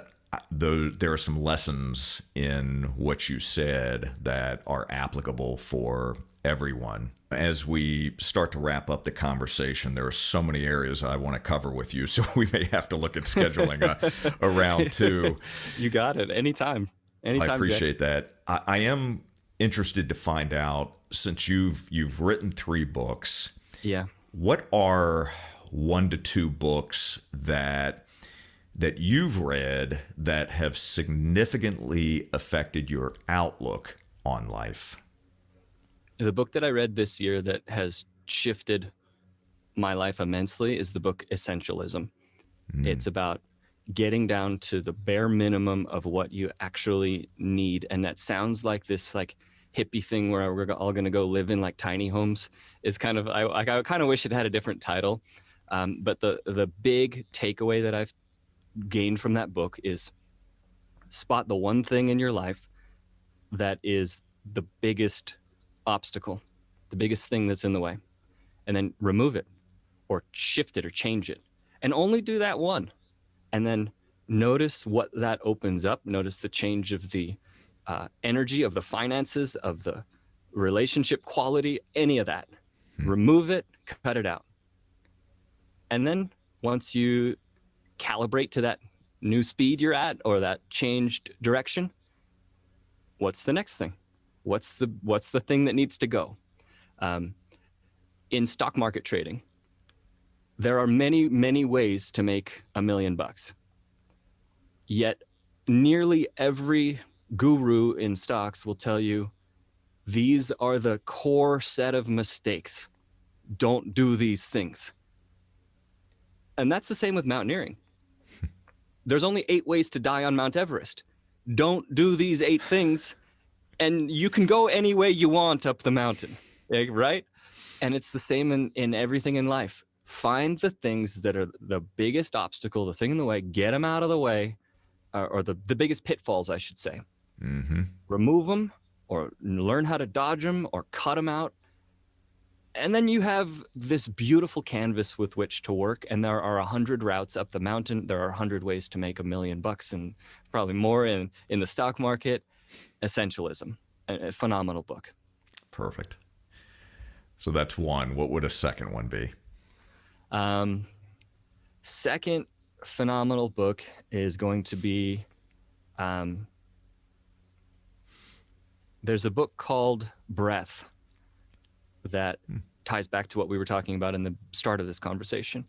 there are some lessons in what you said that are applicable for everyone. As we start to wrap up the conversation, there are so many areas I want to cover with you, so we may have to look at scheduling a round two. You got it. Anytime. I appreciate that. I am interested to find out, since you've written 3 books, what are 1 to 2 books that you've read that have significantly affected your outlook on life? The book that I read this year that has shifted my life immensely is the book Essentialism. It's about getting down to the bare minimum of what you actually need. And that sounds like this like hippie thing where we're all going to go live in like tiny homes. It's kind of, I kind of wish it had a different title. But the big takeaway that I've gained from that book is spot the one thing in your life that is the biggest obstacle, the biggest thing that's in the way, and then remove it or shift it or change it, and only do that one. And then notice what that opens up. Notice the change of the energy, of the finances, of the relationship quality, any of that. Remove it, cut it out. And then once you calibrate to that new speed you're at or that changed direction, what's the next thing? What's the thing that needs to go? In stock market trading, there are many, many ways to make $1 million. Yet nearly every guru in stocks will tell you these are the core set of mistakes. Don't do these things. And that's the same with mountaineering. There's only 8 ways to die on Mount Everest. Don't do these 8 things, and you can go any way you want up the mountain, right? And it's the same in everything in life. Find the things that are the biggest obstacle, the thing in the way, get them out of the way, or the biggest pitfalls, I should say. Remove them, or learn how to dodge them, or cut them out. And then you have this beautiful canvas with which to work, and there are 100 routes up the mountain. There are 100 ways to make $1 million, and probably more in the stock market. Essentialism, a phenomenal book. Perfect. So that's one. What would a second one be? Second phenomenal book is going to be, there's a book called Breath that ties back to what we were talking about in the start of this conversation.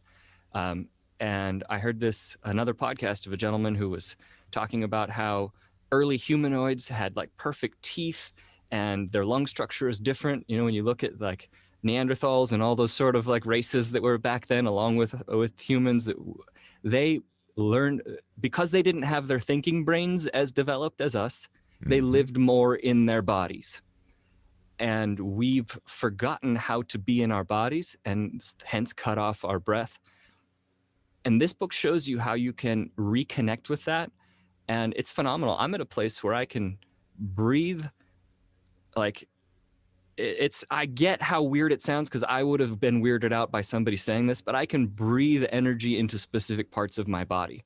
And I heard another podcast of a gentleman who was talking about how early humanoids had like perfect teeth and their lung structure is different. You know, when you look at like Neanderthals and all those sort of like races that were back then, along with humans, that they learned because they didn't have their thinking brains as developed as us. They lived more in their bodies. And we've forgotten how to be in our bodies and hence cut off our breath. And this book shows you how you can reconnect with that. And it's phenomenal. I'm at a place where I can breathe. Like, I get how weird it sounds, because I would have been weirded out by somebody saying this, but I can breathe energy into specific parts of my body.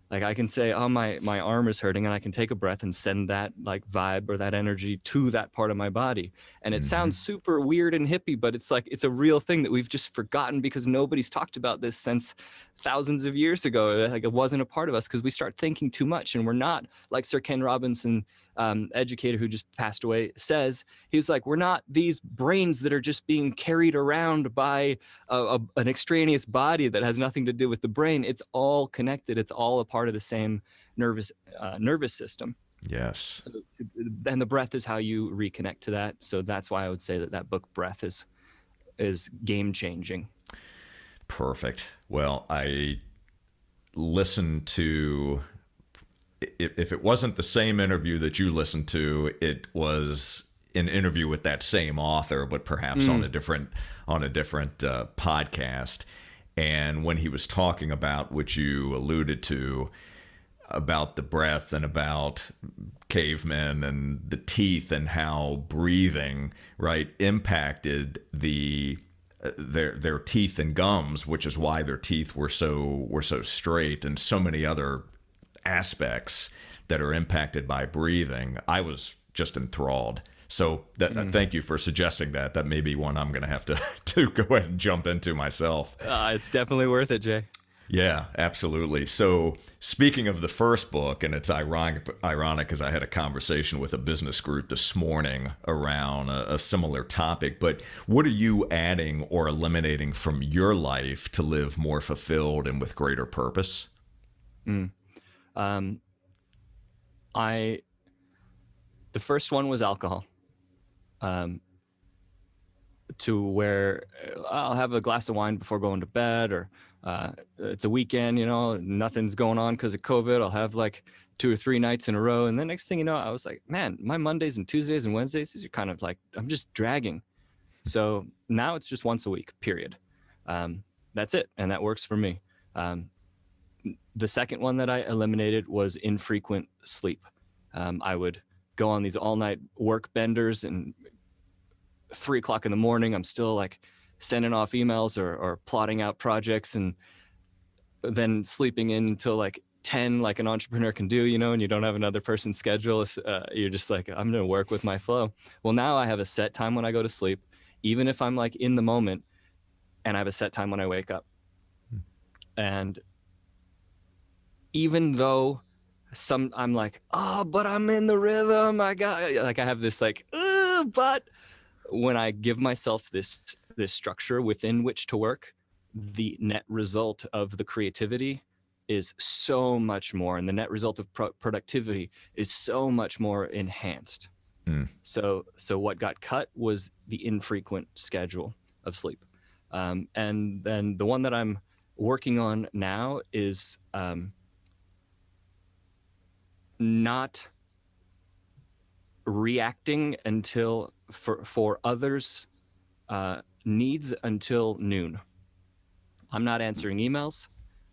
Like, I can say, oh, my arm is hurting, and I can take a breath and send that like vibe or that energy to that part of my body. And it sounds super weird and hippie, but it's like, it's a real thing that we've just forgotten, because nobody's talked about this since thousands of years ago. Like, it wasn't a part of us because we start thinking too much, and we're not, like Sir Ken Robinson, educator who just passed away, says. He was like, we're not these brains that are just being carried around by an extraneous body that has nothing to do with the brain. It's all connected. It's all a part of the same nervous system. Yes. So, and the breath is how you reconnect to that. So that's why I would say that book Breath is game changing. Perfect. Well, I listened to, if it wasn't the same interview that you listened to, it was an interview with that same author, but perhaps on a different podcast. And when he was talking about what you alluded to, about the breath and about cavemen and the teeth, and how breathing, right, impacted their teeth and gums, which is why their teeth were so straight, and so many other aspects that are impacted by breathing. I was just enthralled. So thank you for suggesting that. That may be one I'm going to have to go ahead and jump into myself. It's definitely worth it, Jay. Yeah, absolutely. So speaking of the first book, and it's ironic because I had a conversation with a business group this morning around a similar topic, but what are you adding or eliminating from your life to live more fulfilled and with greater purpose? The first one was alcohol. To where I'll have a glass of wine before going to bed, or it's a weekend, nothing's going on because of COVID. I'll have like 2 or 3 nights in a row. And the next thing you know, I was like, man, my Mondays and Tuesdays and Wednesdays is kind of like, I'm just dragging. So now it's just once a week, period. That's it. And that works for me. The second one that I eliminated was infrequent sleep. I would go on these all-night work benders, and 3 o'clock in the morning, I'm still like sending off emails or plotting out projects, and then sleeping in until like 10, like an entrepreneur can do, and you don't have another person's schedule. You're just like, I'm going to work with my flow. Well, now I have a set time when I go to sleep, even if I'm like in the moment, and I have a set time when I wake up. And even though I'm like, oh, but I'm in the rhythm. I have this like, but when I give myself this structure within which to work, the net result of the creativity is so much more, and the net result of productivity is so much more enhanced. So what got cut was the infrequent schedule of sleep. And then the one that I'm working on now is not reacting until for others' needs until noon. I'm not answering emails.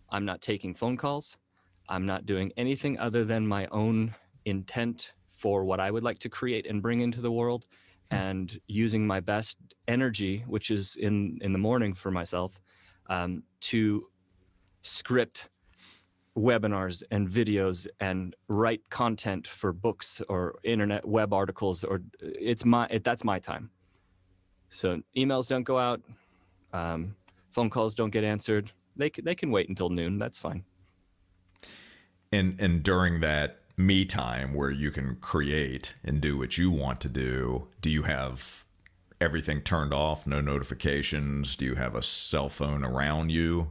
I'm not taking phone calls. I'm not doing anything other than my own intent for what I would like to create and bring into the world, and using my best energy, which is in the morning for myself, to script webinars and videos and write content for books or internet web articles, or that's my time. So emails don't go out, phone calls don't get answered. They can wait until noon. That's fine. And during that me time where you can create and do what you want to do you have everything turned off, no notifications? Do you have a cell phone around you?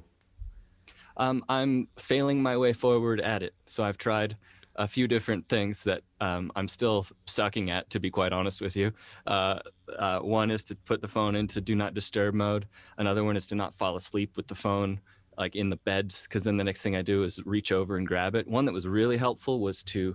I'm failing my way forward at it. So I've tried a few different things that I'm still sucking at, to be quite honest with you. One is to put the phone into do not disturb mode. Another one is to not fall asleep with the phone like in the beds, because then the next thing I do is reach over and grab it. One that was really helpful was to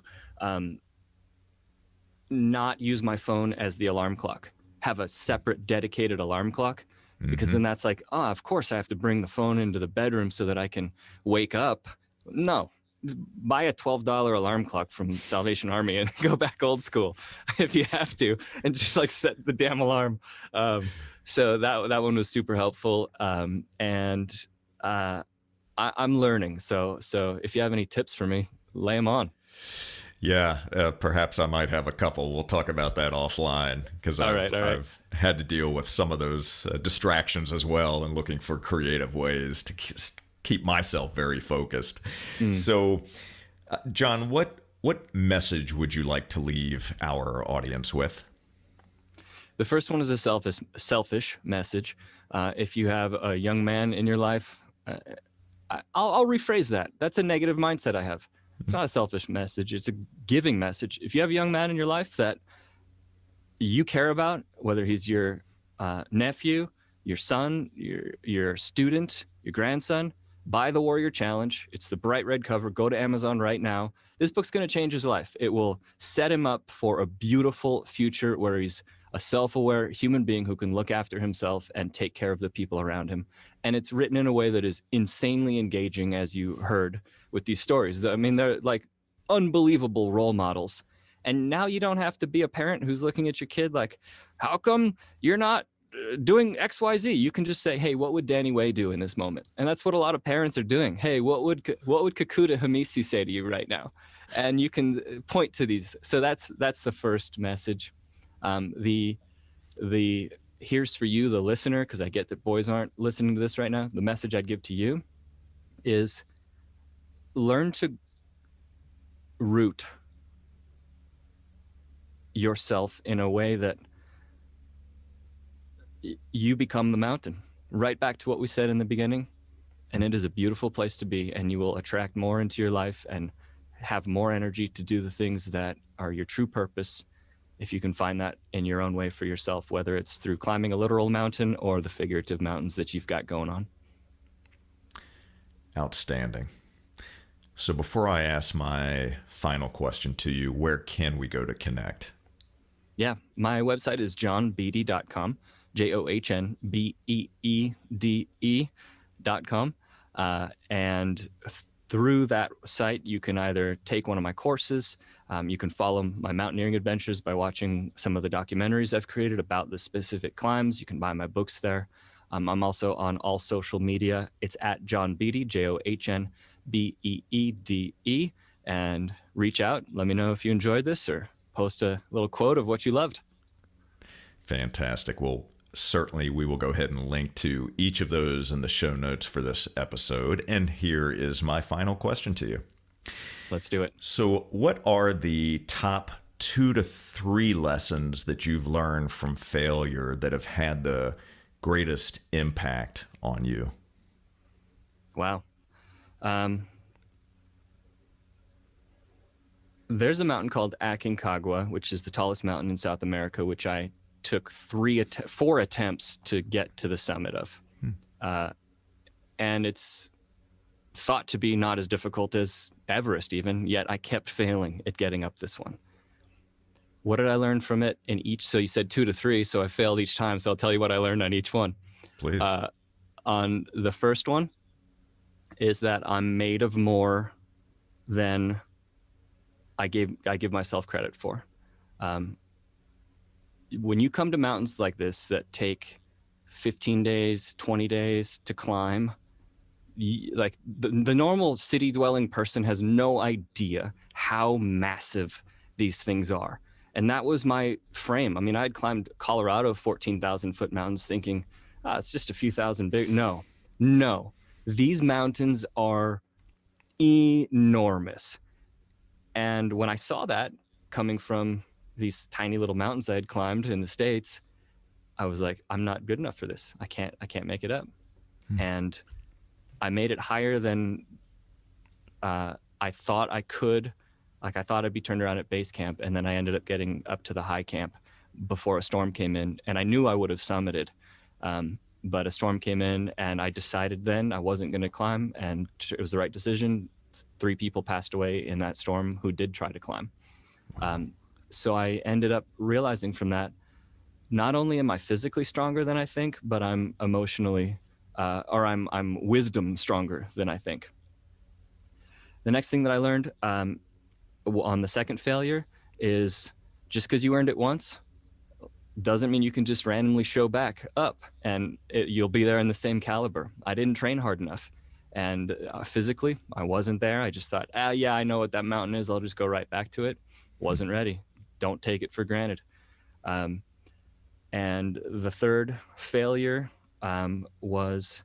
not use my phone as the alarm clock. Have a separate dedicated alarm clock, because Mm-hmm. then that's like, oh, of course I have to bring the phone into the bedroom so that I can wake up. No, buy a $12 alarm clock from Salvation Army and go back old school if you have to, and just like set the damn alarm. So that one was super helpful. And I'm learning. So if you have any tips for me, lay them on. Yeah, perhaps I might have a couple. We'll talk about that offline because All I've right, all right. I've had to deal with some of those distractions as well, and looking for creative ways to keep myself very focused. Mm. So, John, what message would you like to leave our audience with? The first one is a selfish message. If you have a young man in your life, I'll rephrase that. That's a negative mindset I have. It's not a selfish message. It's a giving message. If you have a young man in your life that you care about, whether he's your nephew, your son, your student, your grandson, buy the Warrior Challenge. It's the bright red cover. Go to Amazon right now. This book's going to change his life. It will set him up for a beautiful future where he's a self-aware human being who can look after himself and take care of the people around him. And it's written in a way that is insanely engaging, as you heard with these stories. I mean, they're like unbelievable role models. And now you don't have to be a parent who's looking at your kid like, how come you're not doing XYZ? You can just say, hey, what would Danny Way do in this moment? And that's what a lot of parents are doing. Hey, what would Kakuta Hamisi say to you right now? And you can point to these. So that's the first message. The here's for you, the listener, because I get that boys aren't listening to this right now. The message I'd give to you is learn to root yourself in a way that you become the mountain. Right back to what we said in the beginning. And it is a beautiful place to be, and you will attract more into your life and have more energy to do the things that are your true purpose, if you can find that in your own way for yourself, whether it's through climbing a literal mountain or the figurative mountains that you've got going on. Outstanding. So before I ask my final question to you, where can we go to connect? Yeah, my website is johnbeede.com, JohnBeede.com. And through that site, you can either take one of my courses, you can follow my mountaineering adventures by watching some of the documentaries I've created about the specific climbs. You can buy my books there. I'm also on all social media. It's at John Beede, JohnBeede, and reach out. Let me know if you enjoyed this, or post a little quote of what you loved. Fantastic. Well, certainly we will go ahead and link to each of those in the show notes for this episode. And here is my final question to you. Let's do it. So, what are the top 2 to 3 lessons that you've learned from failure that have had the greatest impact on you? Wow. There's a mountain called Aconcagua, which is the tallest mountain in South America, which I took 4 attempts to get to the summit of. And it's thought to be not as difficult as Everest even, yet I kept failing at getting up this one. What did I learn from it in each? So you said 2 to 3, so I failed each time. So I'll tell you what I learned on each one. Please. On the first one is that I'm made of more than I give myself credit for. When you come to mountains like this that take 15 days, 20 days to climb, like the normal city dwelling person has no idea how massive these things are. And that was my frame. I mean, I had climbed Colorado 14,000 foot mountains thinking, it's just a few thousand big. No. These mountains are enormous. And when I saw that coming from these tiny little mountains I had climbed in the States, I was like, I'm not good enough for this. I can't make it up. And I made it higher than I thought I could. Like, I thought I'd be turned around at base camp, and then I ended up getting up to the high camp before a storm came in, and I knew I would have summited. But a storm came in, and I decided then I wasn't going to climb, and it was the right decision. 3 people passed away in that storm who did try to climb. So I ended up realizing from that, not only am I physically stronger than I think, but I'm emotionally, I'm wisdom stronger than I think. The next thing that I learned on the second failure is just because you earned it once doesn't mean you can just randomly show back up and you'll be there in the same caliber. I didn't train hard enough. And physically, I wasn't there. I just thought, yeah, I know what that mountain is. I'll just go right back to it. Wasn't ready. Don't take it for granted. And the third failure was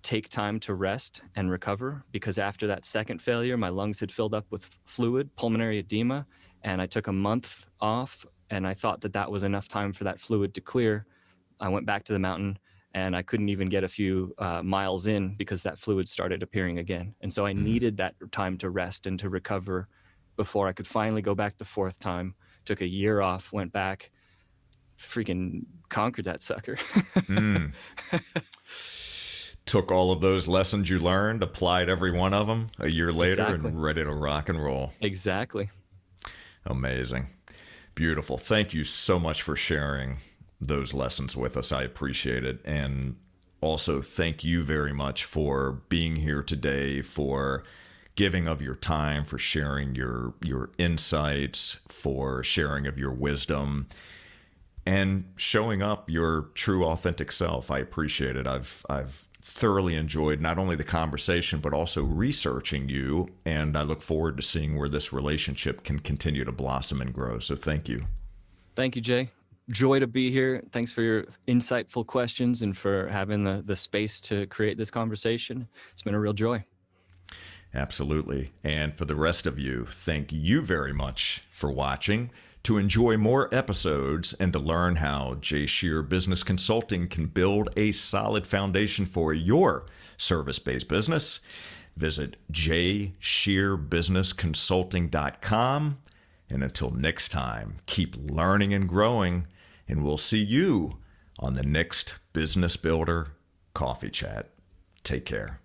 take time to rest and recover, because after that second failure, my lungs had filled up with fluid, pulmonary edema, and I took a month off, and I thought that that was enough time for that fluid to clear. I went back to the mountain, and I couldn't even get a few miles in because that fluid started appearing again. And so I needed that time to rest and to recover before I could finally go back the fourth time. Took a year off, went back, freaking conquered that sucker. Took all of those lessons you learned, applied every one of them a year later, Exactly. and ready to rock and roll. Exactly. Amazing. Beautiful. Thank you so much for sharing those lessons with us. I appreciate it. And also thank you very much for being here today, for giving of your time, for sharing your insights, for sharing of your wisdom, and showing up your true authentic self. I appreciate it. I've thoroughly enjoyed not only the conversation, but also researching you. And I look forward to seeing where this relationship can continue to blossom and grow. So thank you. Thank you, Jay. Joy to be here. Thanks for your insightful questions and for having the space to create this conversation. It's been a real joy. Absolutely. And for the rest of you, thank you very much for watching. To enjoy more episodes and to learn how Jay Shear Business Consulting can build a solid foundation for your service-based business, visit jayshearbusinessconsulting.com. And until next time, keep learning and growing, and we'll see you on the next Business Builder Coffee Chat. Take care.